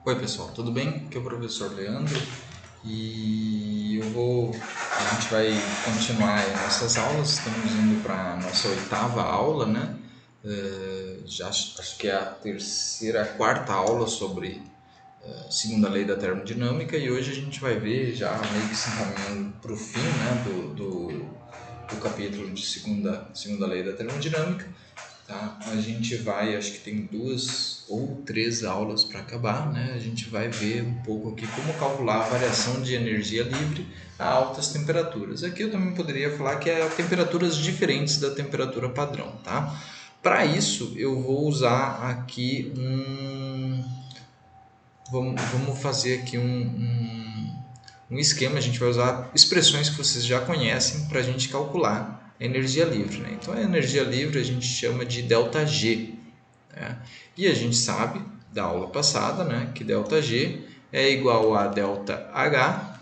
Oi pessoal, tudo bem? Aqui é o professor Leandro e a gente vai continuar aí nossas aulas. Estamos indo para a nossa oitava aula, né? Já acho que é a terceira, a quarta aula sobre segunda lei da termodinâmica, e hoje a gente vai ver, já meio que se encaminhando para o fim, né, do capítulo de segunda lei da termodinâmica. Tá? A gente vai, acho que tem 2 ou 3 aulas para acabar, né? A gente vai ver um pouco aqui como calcular a variação de energia livre a altas temperaturas. Aqui eu também poderia falar que é temperaturas diferentes da temperatura padrão, tá? Para isso eu vou usar aqui vamos fazer aqui um esquema. A gente vai usar expressões que vocês já conhecem para a gente calcular a energia livre, né? Então a energia livre a gente chama de ΔG, né? E a gente sabe da aula passada, né, que ΔG é igual a ΔH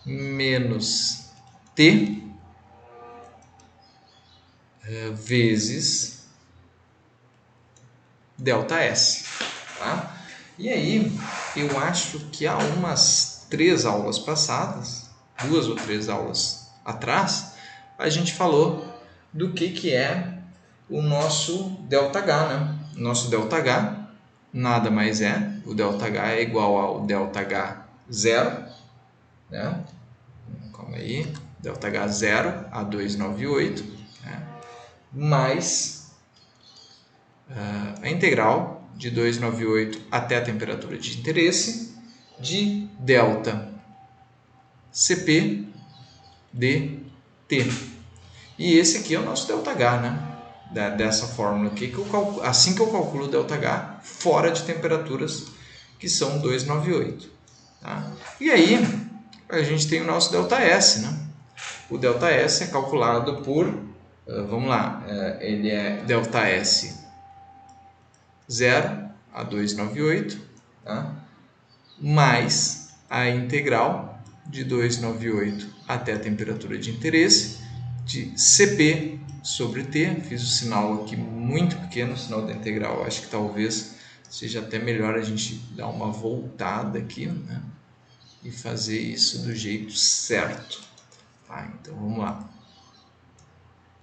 menos T vezes ΔS. Tá? E aí, eu acho que há umas 3 aulas passadas, 2 ou 3 aulas atrás, a gente falou do que é o nosso ΔH, né? O nosso ΔH nada mais é, o ΔH é igual ao ΔH zero, né? Calma aí, ΔH zero a 298, né? Mais a integral de 298 até a temperatura de interesse de delta Cp dt. E esse aqui é o nosso ΔH, né? Dessa fórmula aqui, assim que eu calculo o ΔH fora de temperaturas que são 298. Tá? E aí, a gente tem o nosso ΔS, né? O ΔS é calculado por, vamos lá, ele é ΔS 0 a 298, tá? Mais a integral de 298 até a temperatura de interesse de Cp sobre T. Fiz o sinal aqui muito pequeno, o sinal da integral. Acho que talvez seja até melhor a gente dar uma voltada aqui, né, e fazer isso do jeito certo. Tá, então vamos lá.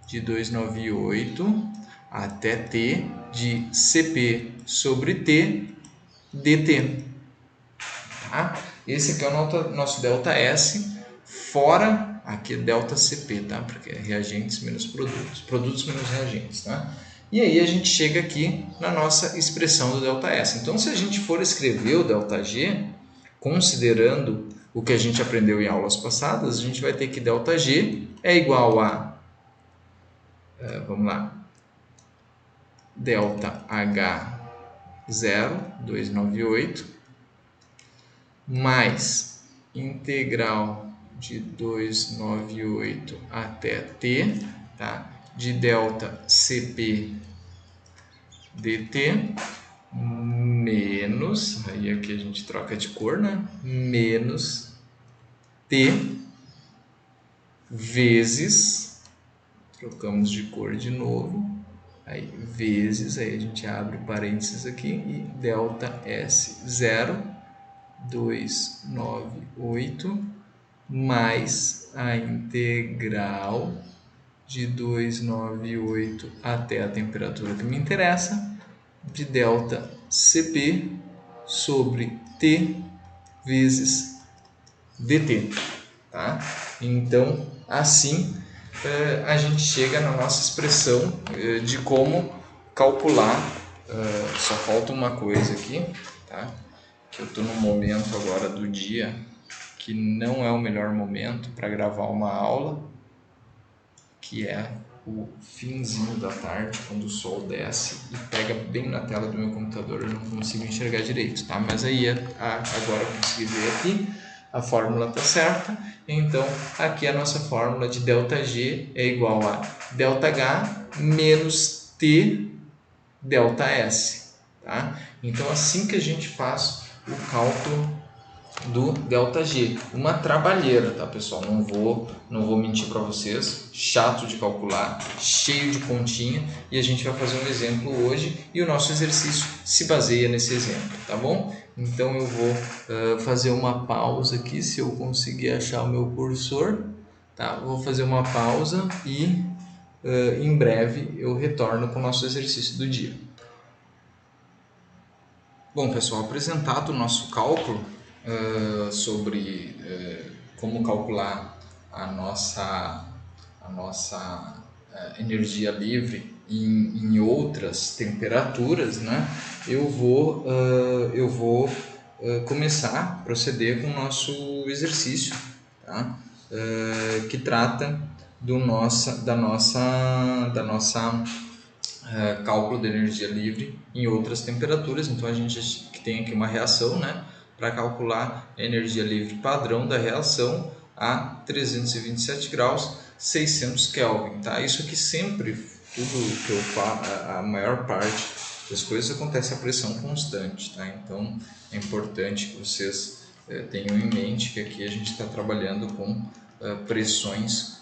De 298 até T de Cp sobre T dt. Tá? Esse aqui é o nosso ΔS, fora aqui ΔCP, tá? Porque é reagentes menos produtos, produtos menos reagentes, tá? E aí a gente chega aqui na nossa expressão do ΔS. Então, se a gente for escrever o ΔG, considerando o que a gente aprendeu em aulas passadas, a gente vai ter que ΔG é igual a, vamos lá, ΔH 0, 298, mais integral de 298 até t, tá? De delta Cp dt, menos, aí aqui a gente troca de cor, né? Menos t vezes, trocamos de cor de novo, aí vezes, aí a gente abre parênteses aqui, e delta S 0, 298 mais a integral de 298 até a temperatura que me interessa, de delta Cp sobre T vezes dt. Tá? Então, assim a gente chega na nossa expressão de como calcular. Só falta uma coisa aqui, tá? Que eu estou num momento agora do dia que não é o melhor momento para gravar uma aula, que é o finzinho da tarde, quando o sol desce e pega bem na tela do meu computador, eu não consigo enxergar direito, tá? Mas aí agora eu consegui ver aqui, a fórmula está certa, então aqui a nossa fórmula de ΔG é igual a ΔH menos T ΔS, tá? Então assim que a gente faz o cálculo do ΔG, uma trabalheira, tá, pessoal? Não vou mentir para vocês, chato de calcular, cheio de continha, e a gente vai fazer um exemplo hoje e o nosso exercício se baseia nesse exemplo, tá bom? Então eu vou fazer uma pausa aqui, se eu conseguir achar o meu cursor, tá? Vou fazer uma pausa e em breve eu retorno com o nosso exercício do dia. Bom, pessoal, apresentado o nosso cálculo sobre como calcular a nossa energia livre em outras temperaturas, né? Eu vou começar a proceder com o nosso exercício, tá? Que trata da nossa cálculo de energia livre em outras temperaturas. Então a gente tem aqui uma reação, né, para calcular a energia livre padrão da reação a 327 graus 600 Kelvin, tá? Isso aqui sempre, tudo que eu falo, a maior parte das coisas acontece a pressão constante, tá? Então é importante que vocês tenham em mente que aqui a gente está trabalhando com pressões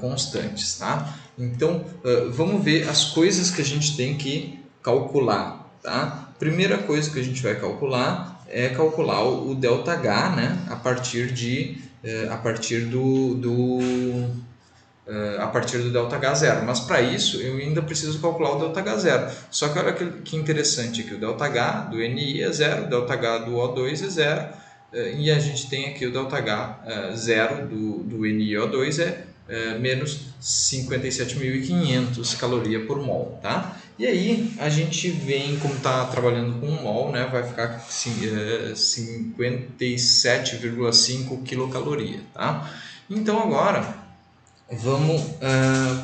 constantes, tá? Então, vamos ver as coisas que a gente tem que calcular, tá? Primeira coisa que a gente vai calcular é calcular o ΔH, né? A partir do ΔH zero, mas para isso eu ainda preciso calcular o ΔH zero. Só que olha que interessante aqui, o ΔH do NI é zero, o ΔH do O2 é zero, e a gente tem aqui o ΔH zero do NiO2 menos 57.500 caloria por mol, tá? E aí a gente vem, como está trabalhando com mol, né, vai ficar 57,5 quilocaloria, tá? Então agora vamos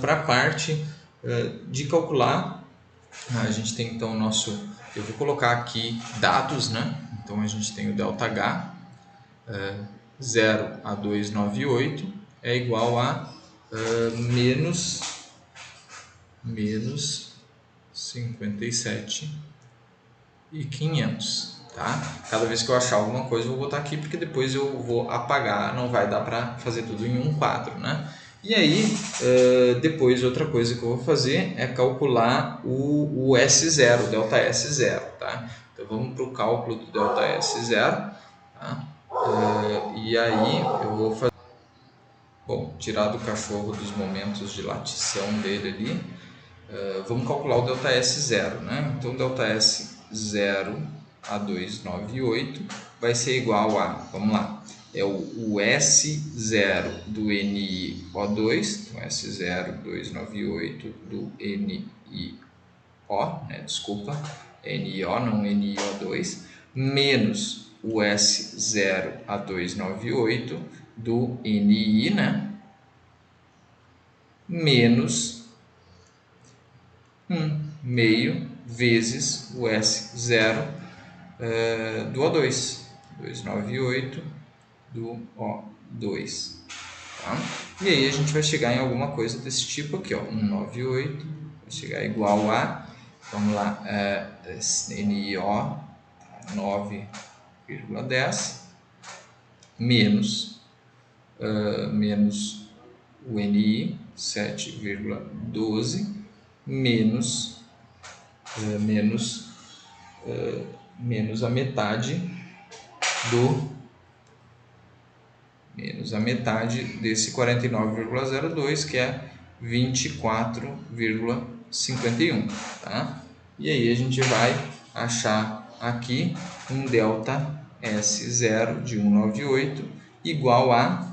para a parte de calcular. A gente tem então o nosso, eu vou colocar aqui dados, né? Então a gente tem o ΔH 0 a 298 é igual a menos 57.500, tá? Cada vez que eu achar alguma coisa eu vou botar aqui, porque depois eu vou apagar, não vai dar para fazer tudo em um quadro, né? E aí, depois outra coisa que eu vou fazer é calcular o S0, o ΔS0, tá? Então vamos para o cálculo do ΔS0, tá? E aí eu vou fazer, bom, tirar do cachorro dos momentos de latição dele ali. Vamos calcular o ΔS0, né? Então, ΔS0 a 298 vai ser igual a, vamos lá, é o S0 do NiO2, então S0 298 do NiO, né? Desculpa, NiO, não NiO2, menos o S0 a 298 do NI, né? Menos 1/2 vezes o S0 do O2, 298 do O2. Tá? E aí a gente vai chegar em alguma coisa desse tipo aqui, ó, 198, vai chegar igual a, vamos lá, NiO 9,10 menos o NI 7,12 menos a metade desse 49,02, que é 24,51, tá? E aí a gente vai achar aqui um ΔS0 de 198 igual a,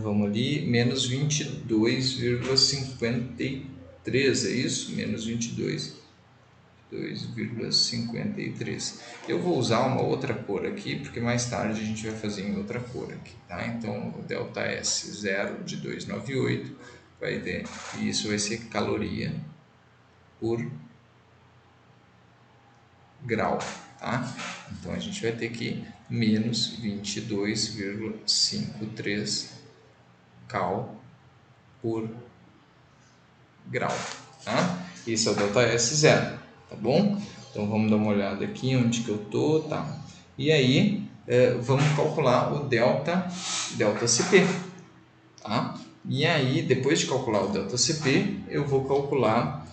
vamos ali, menos 22,53, é isso? Menos 22,53. Eu vou usar uma outra cor aqui, porque mais tarde a gente vai fazer em outra cor aqui, tá? Então, o ΔS0 de 298 vai ter, e isso vai ser caloria por grau, tá? Então, a gente vai ter aqui menos 22,53 cal por grau, tá? Esse é o ΔS0, tá bom? Então vamos dar uma olhada aqui onde que eu tô, tá? E aí vamos calcular o delta CP. Tá? E aí, depois de calcular o delta CP, eu vou calcular,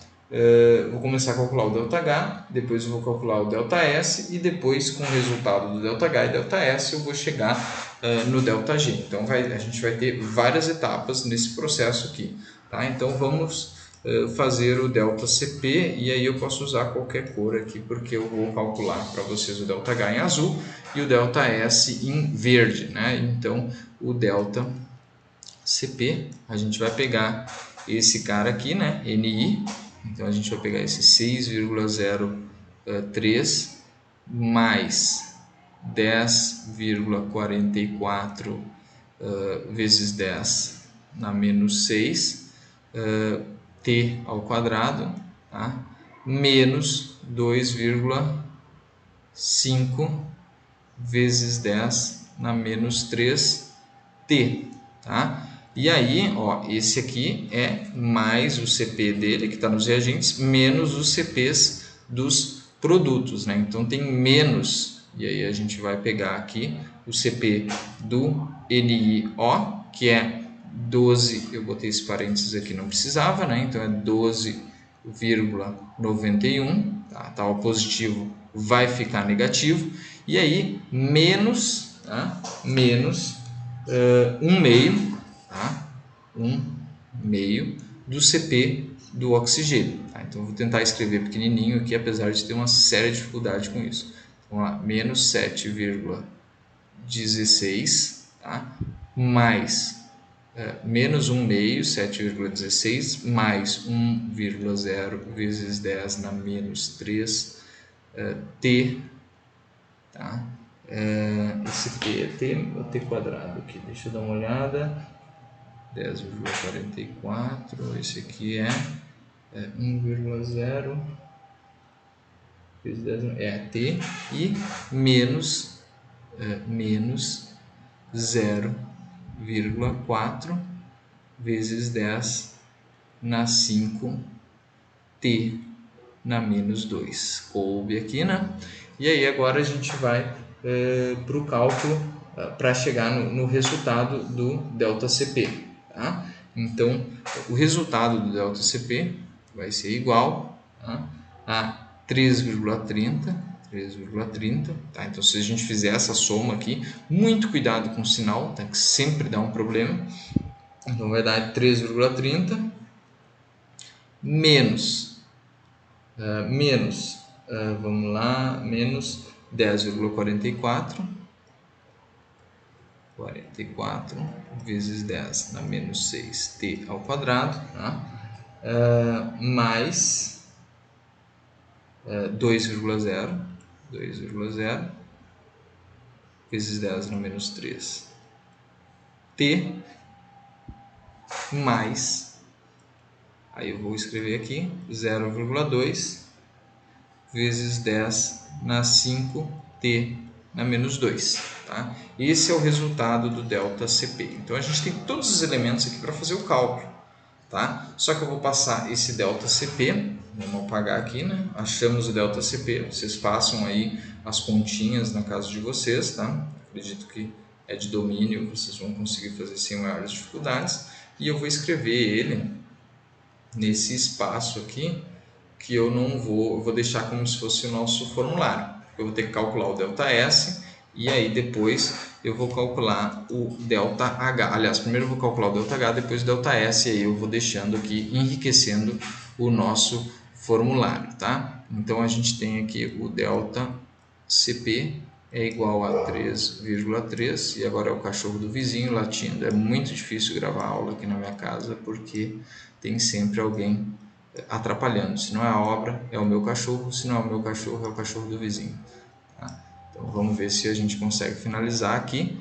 vou começar a calcular o delta H, depois eu vou calcular o delta S, e depois, com o resultado do delta H e delta S, eu vou chegar no delta G. Então, a gente vai ter várias etapas nesse processo aqui. Tá? Então, vamos fazer o delta CP, e aí eu posso usar qualquer cor aqui, porque eu vou calcular para vocês o delta H em azul e o delta S em verde. Né? Então, o delta CP, a gente vai pegar esse cara aqui, né, NI, então a gente vai pegar esse 6,03 mais 10,44 vezes 10 na menos 6, t ao quadrado, tá? Menos 2,5 vezes 10 na menos 3 t, tá? E aí, ó, esse aqui é mais o CP dele, que está nos reagentes, menos os CPs dos produtos, né? Então tem menos, e aí a gente vai pegar aqui o CP do NiO, que é 12, eu botei esse parênteses aqui, não precisava, né? Então é 12,91, tá? O positivo vai ficar negativo, e aí menos, tá? Menos 1/2, tá? 1/2 do CP do oxigênio. Tá? Então, eu vou tentar escrever pequenininho aqui, apesar de ter uma séria dificuldade com isso. Então, vamos lá, menos 7,16, tá? Mais menos 1/2, 7,16, mais 1,0 vezes 10 na menos 3, t, tá? Esse t é t ou t quadrado aqui? Deixa eu dar uma olhada. 10,44, esse aqui é 1,0 vezes 10, t, e menos 0,4 vezes 10 na 5 t na menos 2. Coube aqui, né? E aí agora a gente vai para o cálculo para chegar no resultado do delta CP. Tá? Então, o resultado do delta CP vai ser igual, tá, a 3,30. Tá? Então, se a gente fizer essa soma aqui, muito cuidado com o sinal, tá? Que sempre dá um problema. Então, vai dar 3,30 menos, vamos lá, menos 10,44. 44 vezes 10 na menos 6t ao quadrado, tá? Mais 2,0 vezes 10 na menos 3 t, mais, aí eu vou escrever aqui, 0,2 vezes 10 na 5t na menos 2. Tá? Esse é o resultado do delta CP. Então, a gente tem todos os elementos aqui para fazer o cálculo. Tá? Só que eu vou passar esse delta CP, vamos apagar aqui, né? Achamos o delta CP, vocês façam aí as continhas na casa de vocês, tá? Acredito que é de domínio, vocês vão conseguir fazer sem maiores dificuldades. E eu vou escrever ele nesse espaço aqui, que eu vou deixar como se fosse o nosso formulário. Eu vou ter que calcular o delta S, e aí depois eu vou calcular o delta H. Aliás, primeiro eu vou calcular o delta H, depois o delta S, e aí eu vou deixando aqui, enriquecendo o nosso formulário, tá? Então, a gente tem aqui o delta CP é igual a 3,3, e agora é o cachorro do vizinho latindo. É muito difícil gravar aula aqui na minha casa, porque tem sempre alguém atrapalhando. Se não é a obra, é o meu cachorro. Se não é o meu cachorro, é o cachorro do vizinho. Tá? Então, vamos ver se a gente consegue finalizar aqui,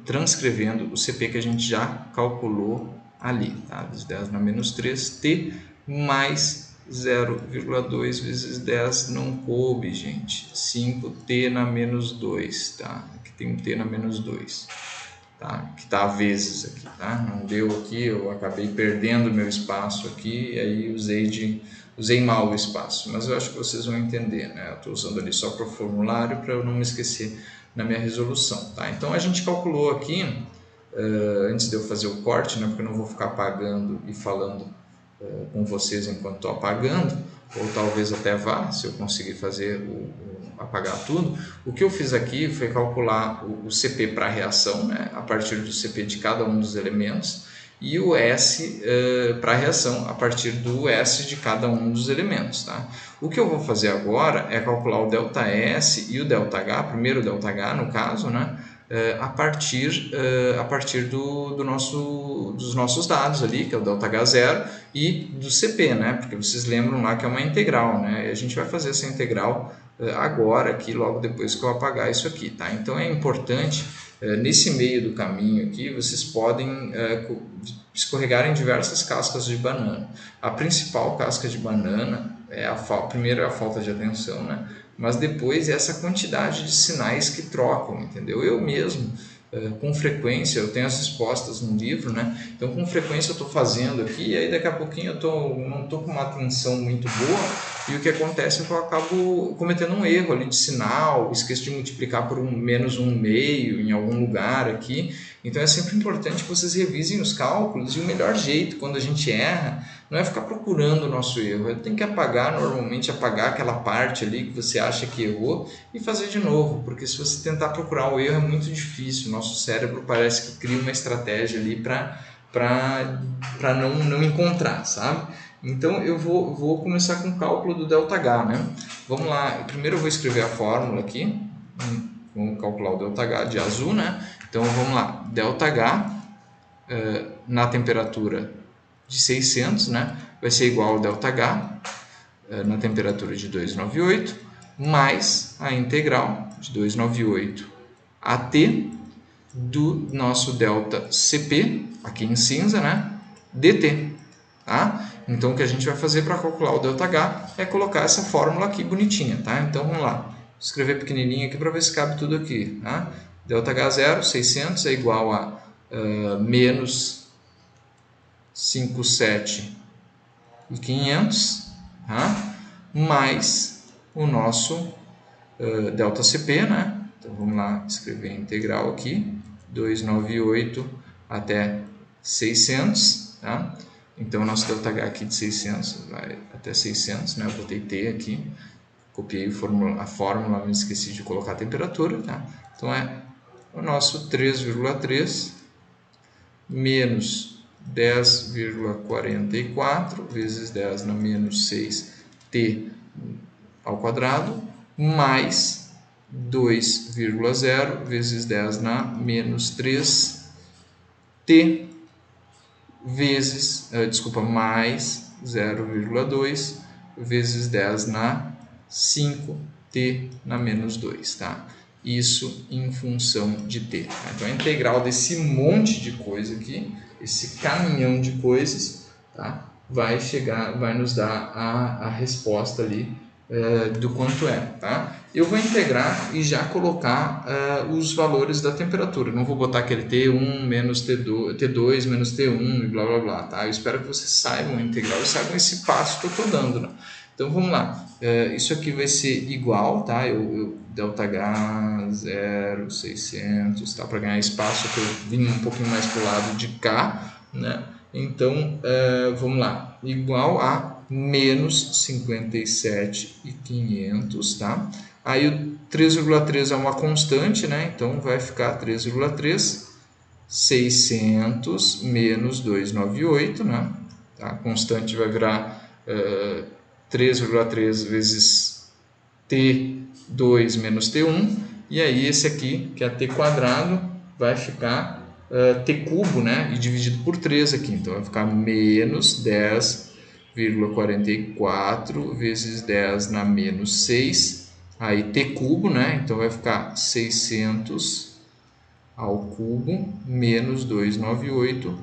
transcrevendo o CP que a gente já calculou ali. Tá? 10 na menos 3, t mais 0,2 vezes 10 não coube, gente. 5t na menos 2. Tá? Aqui tem um t na menos 2. Tá? Que está a vezes aqui, tá? Não deu aqui, eu acabei perdendo meu espaço aqui, e aí usei mal o espaço, mas eu acho que vocês vão entender, né? Eu estou usando ali só para o formulário, para eu não me esquecer na minha resolução, tá? Então a gente calculou aqui, antes de eu fazer o corte, né, porque eu não vou ficar apagando e falando com vocês enquanto estou apagando, ou talvez até vá, se eu conseguir fazer apagar tudo. O que eu fiz aqui foi calcular o CP para a reação, né, a partir do CP de cada um dos elementos, e o S para a reação a partir do S de cada um dos elementos. Tá? O que eu vou fazer agora é calcular o ΔS e o ΔH, primeiro o ΔH no caso, né, a partir dos nossos dados ali, que é o ΔH0 e do CP, né, porque vocês lembram lá que é uma integral, né, e a gente vai fazer essa integral agora, aqui, logo depois que eu apagar isso aqui. Tá? Então é importante, nesse meio do caminho aqui, vocês podem escorregar em diversas cascas de banana. A principal casca de banana primeiro é a falta de atenção, né? Mas depois é essa quantidade de sinais que trocam, entendeu? Eu mesmo, com frequência, eu tenho as respostas no livro, né? Então com frequência eu estou fazendo aqui e aí daqui a pouquinho eu não estou com uma atenção muito boa e o que acontece é que eu acabo cometendo um erro ali de sinal, esqueço de multiplicar por menos 1/2 em algum lugar aqui. Então é sempre importante que vocês revisem os cálculos e o melhor jeito quando a gente erra não é ficar procurando o nosso erro, tem que normalmente apagar aquela parte ali que você acha que errou e fazer de novo, porque se você tentar procurar o erro é muito difícil, o nosso cérebro parece que cria uma estratégia ali para não encontrar, sabe? Então eu vou começar com o cálculo do ΔH, né? Vamos lá, primeiro eu vou escrever a fórmula aqui, vamos calcular o ΔH de azul, né? Então vamos lá, ΔH na temperatura de 600, né? Vai ser igual ao ΔH na temperatura de 298 mais a integral de 298 AT do nosso ΔCP, aqui em cinza, né? dt. Tá? Então o que a gente vai fazer para calcular o ΔH é colocar essa fórmula aqui bonitinha. Tá? Então vamos lá, vou escrever pequenininho aqui para ver se cabe tudo aqui. Tá? ΔH0, 600 é igual a menos 57.500, tá? Mais o nosso ΔCP, né? Então vamos lá escrever a integral aqui, 298 até 600, tá? Então o nosso ΔH aqui de 600 vai até 600, né? Eu botei T aqui, copiei a fórmula, não esqueci de colocar a temperatura, tá? Então é o nosso 3,3 menos 10,44 vezes 10 na menos 6t ao quadrado, mais 2,0 vezes 10 na menos 3t vezes, mais 0,2 vezes 10 na 5t na menos 2, tá? Isso em função de t. Então a integral desse monte de coisa aqui, esse caminhão de coisas, tá? vai nos dar a resposta ali do quanto é, tá? Eu vou integrar e já colocar os valores da temperatura. Não vou botar aquele T1 menos T2 menos T1 e blá blá blá, tá? Eu espero que vocês saibam a integral e saibam esse passo que eu estou dando, né? Então vamos lá, isso aqui vai ser igual, tá? ΔH 0, 600, tá? Para ganhar espaço que eu vim um pouquinho mais para o lado de cá, né? Então vamos lá, igual a menos 57.500, tá? Aí o 3,3 é uma constante, né? Então vai ficar 3,3, 600 menos 298, né? A constante vai virar 3,3 vezes T2 menos T1, e aí esse aqui, que é T quadrado, vai ficar T cubo, né? E dividido por 3 aqui, então vai ficar menos 10,44 vezes 10 na menos 6, aí T cubo, né? Então vai ficar 600 ao cubo menos 298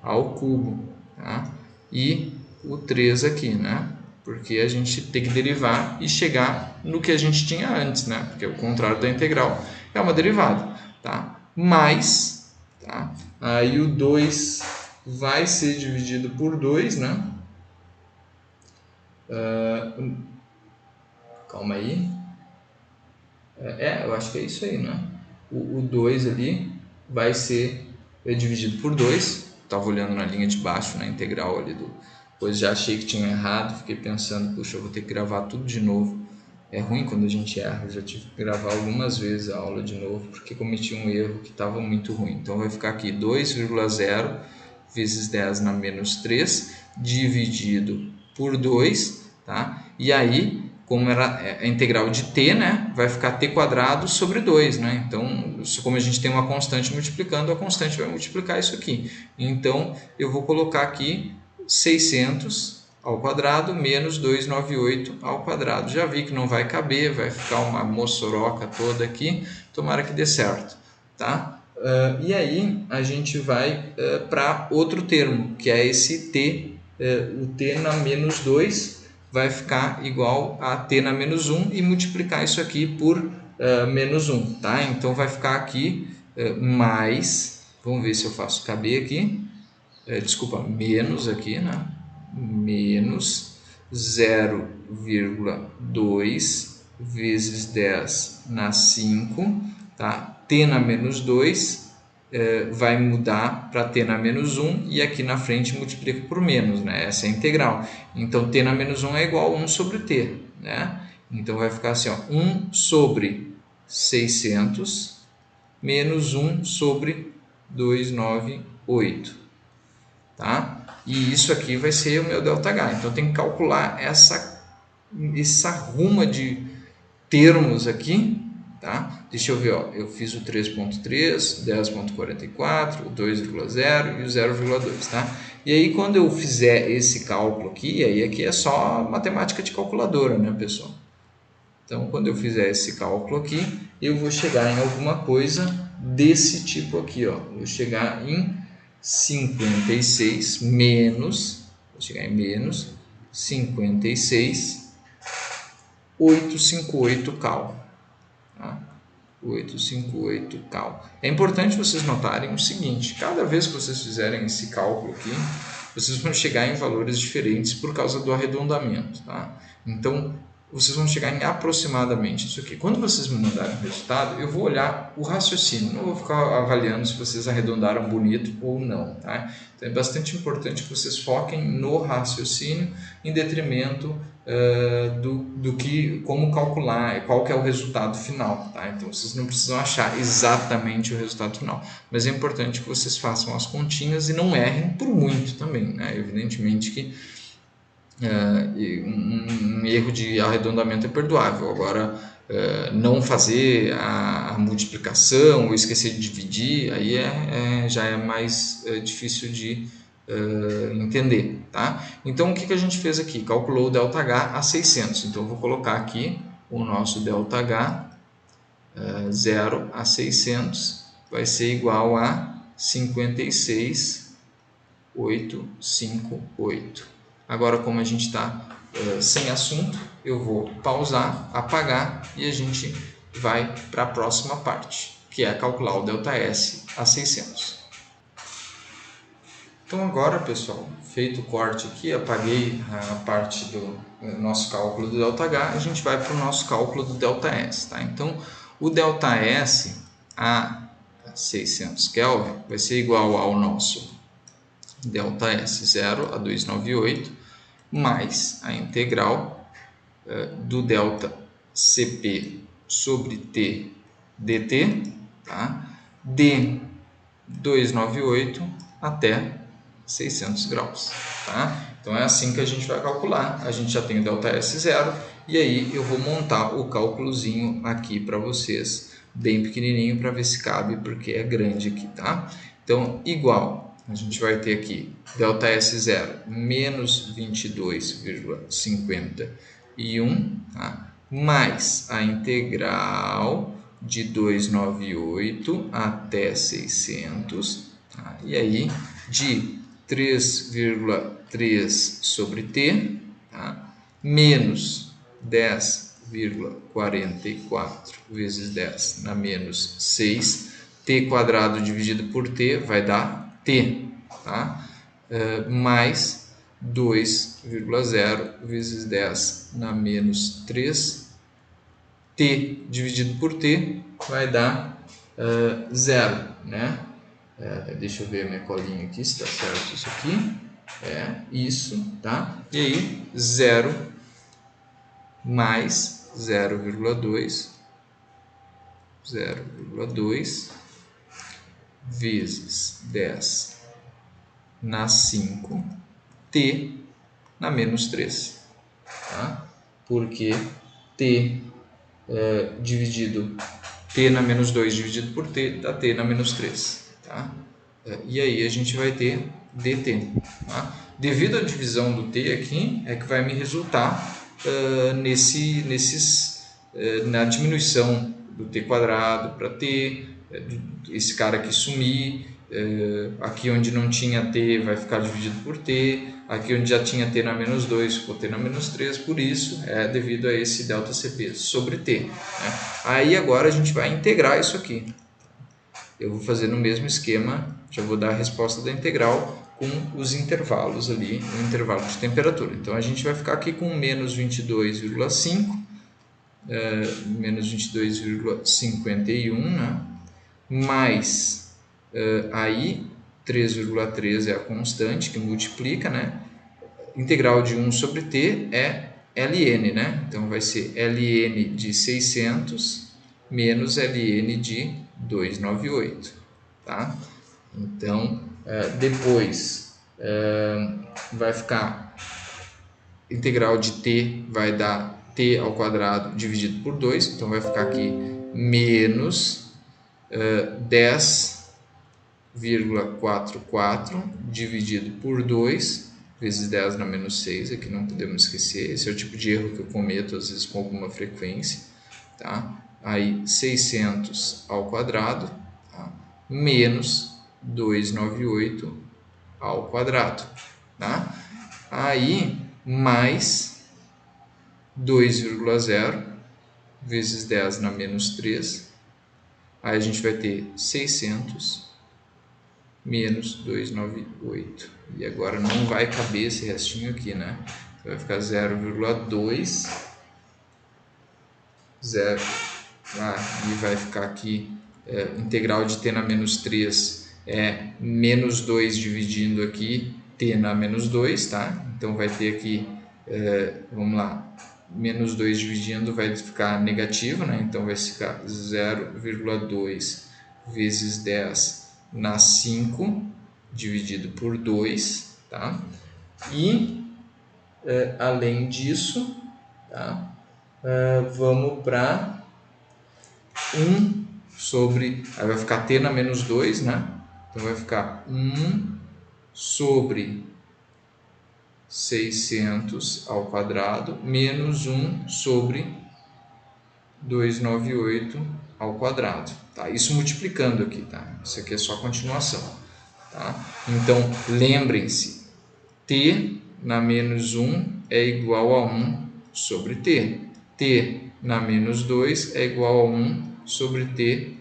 ao cubo, tá? E o 3 aqui, né? Porque a gente tem que derivar e chegar no que a gente tinha antes, né? Porque o contrário da integral é uma derivada, tá? Mais, tá? Aí o 2 vai ser dividido por 2, né? Calma aí. Eu acho que é isso aí, né? o 2 ali vai ser dividido por 2. Estava olhando na linha de baixo, na integral ali depois já achei que tinha errado, fiquei pensando, puxa, eu vou ter que gravar tudo de novo. É ruim quando a gente erra, eu já tive que gravar algumas vezes a aula de novo, porque cometi um erro que estava muito ruim. Então vai ficar aqui 2,0 vezes 10 na menos 3, dividido por 2, tá? E aí, como era a integral de t, né, vai ficar t quadrado sobre 2, né? Então, como a gente tem uma constante multiplicando, a constante vai multiplicar isso aqui. Então, eu vou colocar aqui 600 ao quadrado menos 298 ao quadrado. Já vi que não vai caber, vai ficar uma moçoroca toda aqui. Tomara que dê certo, tá? E aí a gente vai para outro termo, que é esse t, o t na menos 2 vai ficar igual a t na menos 1 e multiplicar isso aqui por menos 1, tá? Então vai ficar aqui mais, vamos ver se eu faço caber aqui, desculpa, menos aqui, né? Menos 0,2 vezes 10 na 5, tá? T na menos 2 vai mudar para T na menos 1 e aqui na frente multiplica por menos, né? Essa é a integral. Então, T na menos 1 é igual a 1 sobre T, né? Então, vai ficar assim, ó, 1 sobre 600 menos 1 sobre 298, tá? E isso aqui vai ser o meu ΔH. Então, eu tenho que calcular essa ruma de termos aqui, tá? Deixa eu ver, ó, eu fiz o 3.3, 10.44, o 2,0 e o 0,2, tá? E aí, quando eu fizer esse cálculo aqui, aí aqui é só matemática de calculadora, né, pessoal? Então, quando eu fizer esse cálculo aqui, eu vou chegar em alguma coisa desse tipo aqui, ó. Vou chegar em 56 menos, vou chegar em menos 56,858 cal. Tá? 858 cal. É importante vocês notarem o seguinte, cada vez que vocês fizerem esse cálculo aqui, vocês vão chegar em valores diferentes por causa do arredondamento, tá? Então, vocês vão chegar em aproximadamente isso aqui. Quando vocês me mandarem o resultado, eu vou olhar o raciocínio, não vou ficar avaliando se vocês arredondaram bonito ou não, tá? Então, é bastante importante que vocês foquem no raciocínio em detrimento do que, como calcular, qual que é o resultado final, tá? Então, vocês não precisam achar exatamente o resultado final, mas é importante que vocês façam as continhas e não errem por muito também, né? Evidentemente que um erro de arredondamento é perdoável, agora não fazer a multiplicação ou esquecer de dividir, aí já é mais difícil de entender, tá? Então, o que a gente fez aqui? Calculou o ΔH a 600, então eu vou colocar aqui o nosso ΔH 0 a 600 vai ser igual a 56,858. Agora, como a gente está sem assunto, eu vou pausar, apagar e a gente vai para a próxima parte, que é calcular o ΔS a 600. Então agora, pessoal, feito o corte aqui, apaguei a parte do nosso cálculo do ΔH, a gente vai para o nosso cálculo do ΔS, tá? Então, o ΔS a 600 Kelvin vai ser igual ao nosso ΔS 0 a 298 mais a integral do ΔCP sobre T dt, tá? De 298 até 600 graus, tá? Então é assim que a gente vai calcular. A gente já tem o ΔS 0 e aí eu vou montar o cálculozinho aqui para vocês, bem pequenininho, para ver se cabe, porque é grande aqui, tá? Então, igual, a gente vai ter aqui ΔS 0 menos 22,51, tá? Mais a integral de 298 até 600, tá? E aí de 3,3 sobre t, tá? Menos 10,44 vezes 10 na menos 6, t quadrado dividido por t vai dar t, tá? Mais 2,0 vezes 10 na menos 3, t dividido por t vai dar 0, né? Deixa eu ver a minha colinha aqui, se está certo isso aqui. Isso, tá? E aí, 0 mais 0,2 vezes 10 na 5 t na menos 3, tá? Porque t dividido t na menos 2 dividido por t dá t na menos 3, tá? E aí a gente vai ter dt, tá? Devido à divisão do t aqui, é que vai me resultar na diminuição do t quadrado para t, esse cara aqui sumir, aqui onde não tinha t vai ficar dividido por t, aqui onde já tinha t na menos 2 ficou t na menos 3, por isso é devido a esse ΔCP sobre t, né? Aí agora a gente vai integrar isso aqui. Eu vou fazer no mesmo esquema, já vou dar a resposta da integral com os intervalos ali, o intervalo de temperatura. Então a gente vai ficar aqui com menos 22,5, menos 22,51, né? Mais aí 3,3 é a constante que multiplica, né? Integral de 1 sobre t é ln, né? Então vai ser ln de 600 menos ln de 298, tá? Então depois vai ficar integral de t vai dar t ao quadrado dividido por 2, então vai ficar aqui menos 10,44 dividido por 2 vezes 10 na menos 6, aqui não podemos esquecer, esse é o tipo de erro que eu cometo às vezes com alguma frequência, tá? Aí 600 ao quadrado, tá? Menos 298 ao quadrado, tá? Aí mais 2,0 vezes 10 na menos 3, aí a gente vai ter 600 menos 298. E agora não vai caber esse restinho aqui, né? Vai ficar 0,2. E vai ficar aqui, integral de t na menos 3 é menos 2 dividindo aqui t na menos 2, tá? Então vai ter aqui, vamos lá, menos 2 dividindo vai ficar negativo, né? Então vai ficar 0,2 vezes 10 na 5 dividido por 2, tá? E além disso, tá? Vamos para 1 sobre, aí vai ficar t na menos 2, né? Então vai ficar 1 sobre 600 ao quadrado menos 1 sobre 298 ao quadrado, tá? Isso multiplicando aqui, tá? Isso aqui é só continuação, tá? Então, lembrem-se, t na menos 1 é igual a 1 sobre t. T na menos 2 é igual a 1 sobre t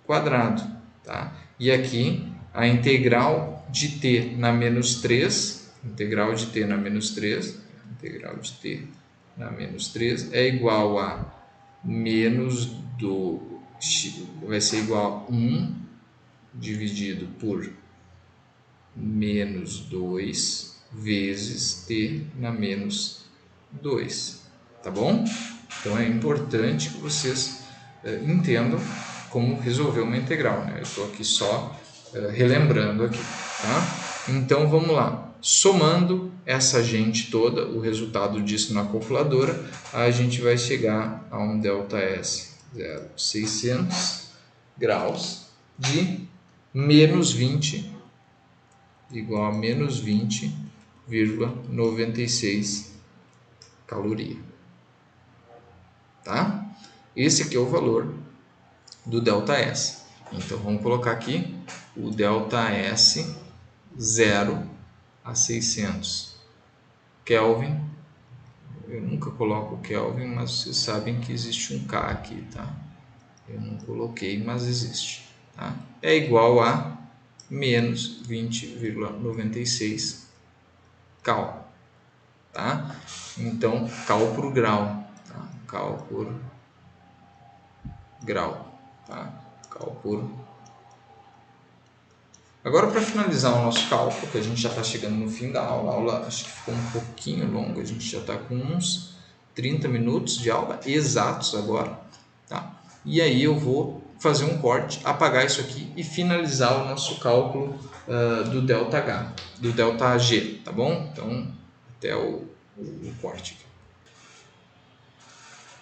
quadrado, tá? E aqui a integral de t na menos 3, integral de t na menos 3 é igual a menos do vai ser igual a 1 dividido por menos 2 vezes t na menos 2, tá bom? Então é importante que vocês entendam como resolver uma integral, né? Eu estou aqui só relembrando aqui, tá? Então vamos lá, somando essa gente toda, o resultado disso na calculadora, a gente vai chegar a um ΔS 0,600 graus de menos 20 igual a menos 20,96 caloria, tá? Esse aqui é o valor do ΔS. Então vamos colocar aqui o ΔS 0 a 600 Kelvin. Eu nunca coloco Kelvin, mas vocês sabem que existe um K aqui, tá? Eu não coloquei, mas existe, tá? É igual a menos 20,96 cal, tá? Então, cal por grau, tá? Cal por grau, tá? cálculo. Agora, para finalizar o nosso cálculo, que a gente já está chegando no fim da aula, a aula acho que ficou um pouquinho longa, a gente já está com uns 30 minutos de aula exatos agora, tá? E aí eu vou fazer um corte, apagar isso aqui e finalizar o nosso cálculo do ΔH, do ΔG, tá bom? Então, até o corte aqui.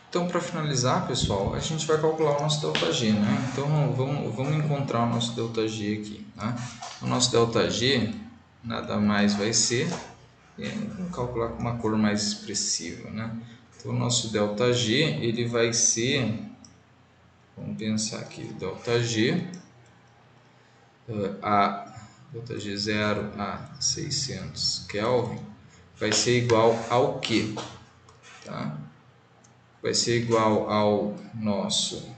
Então, para finalizar, pessoal, a gente vai calcular o nosso ΔG, né? Então, vamos encontrar o nosso ΔG aqui, tá? O nosso ΔG nada mais vai ser, vamos calcular com uma cor mais expressiva, né? Então, o nosso ΔG, ele vai ser, vamos pensar aqui, ΔG, ΔG 0 a 600 Kelvin, vai ser igual ao quê? Tá? Vai ser igual ao nosso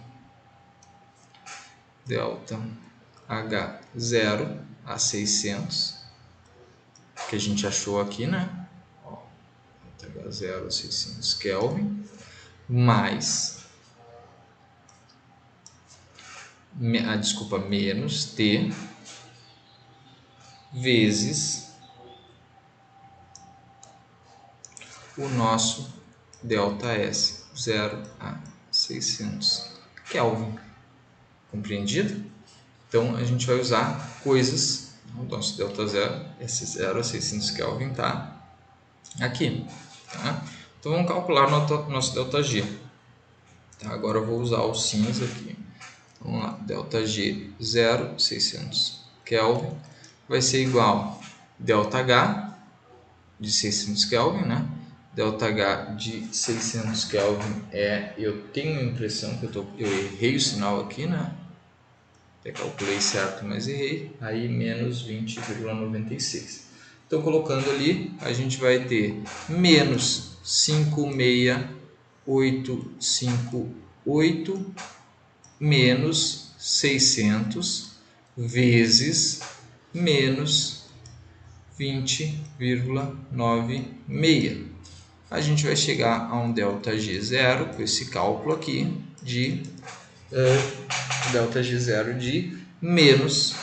ΔH 0 a 600, que a gente achou aqui, né? Ó, ΔH 0 a 600 Kelvin, mais, menos T vezes o nosso ΔS 0 a 600 Kelvin. Compreendido? Então, a gente vai usar coisas, o nosso ΔZ, esse 0 a 600 Kelvin está aqui. Tá? Então, vamos calcular nosso ΔG. Tá? Agora, eu vou usar o cinza aqui. Vamos lá, ΔG 0, 600 Kelvin, vai ser igual a ΔH de 600 Kelvin, né? ΔH de 600 Kelvin eu tenho a impressão que eu errei o sinal aqui, né? Até calculei certo, mas errei, aí menos 20,96. Então, colocando ali, a gente vai ter menos 56858 menos 600 vezes menos 20,96. A gente vai chegar a um ΔG zero com esse cálculo aqui de ΔG zero de menos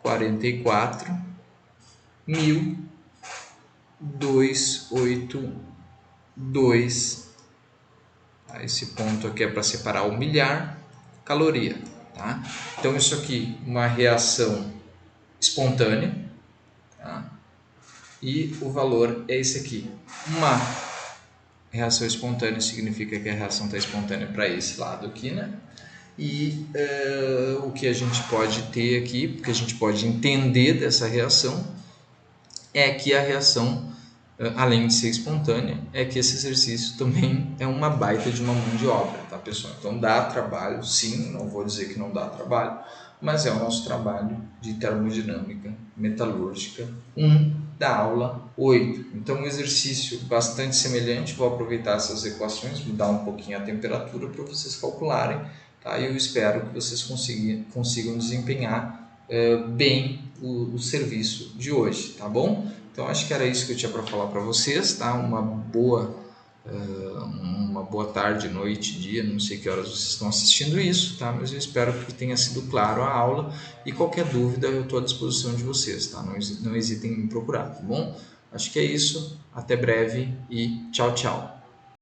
44.282. Esse ponto aqui é para separar o milhar, caloria. Tá? Então, isso aqui uma reação espontânea. Tá? E o valor é esse aqui. Uma reação espontânea significa que a reação está espontânea para esse lado aqui, né? E o que a gente pode ter aqui, porque a gente pode entender dessa reação, é que a reação, além de ser espontânea, é que esse exercício também é uma baita de uma mão de obra, tá, pessoal? Então dá trabalho, sim, não vou dizer que não dá trabalho, mas é o nosso trabalho de termodinâmica metalúrgica 1 da aula 8. Então um exercício bastante semelhante, vou aproveitar essas equações, mudar um pouquinho a temperatura para vocês calcularem, tá? E eu espero que vocês consigam desempenhar bem o serviço de hoje, tá bom? Então acho que era isso que eu tinha para falar para vocês, tá? Uma boa tarde, noite, dia, não sei que horas vocês estão assistindo isso, tá? Mas eu espero que tenha sido claro a aula e qualquer dúvida eu estou à disposição de vocês, tá? Não hesitem em me procurar, tá bom? Acho que é isso, até breve e tchau, tchau!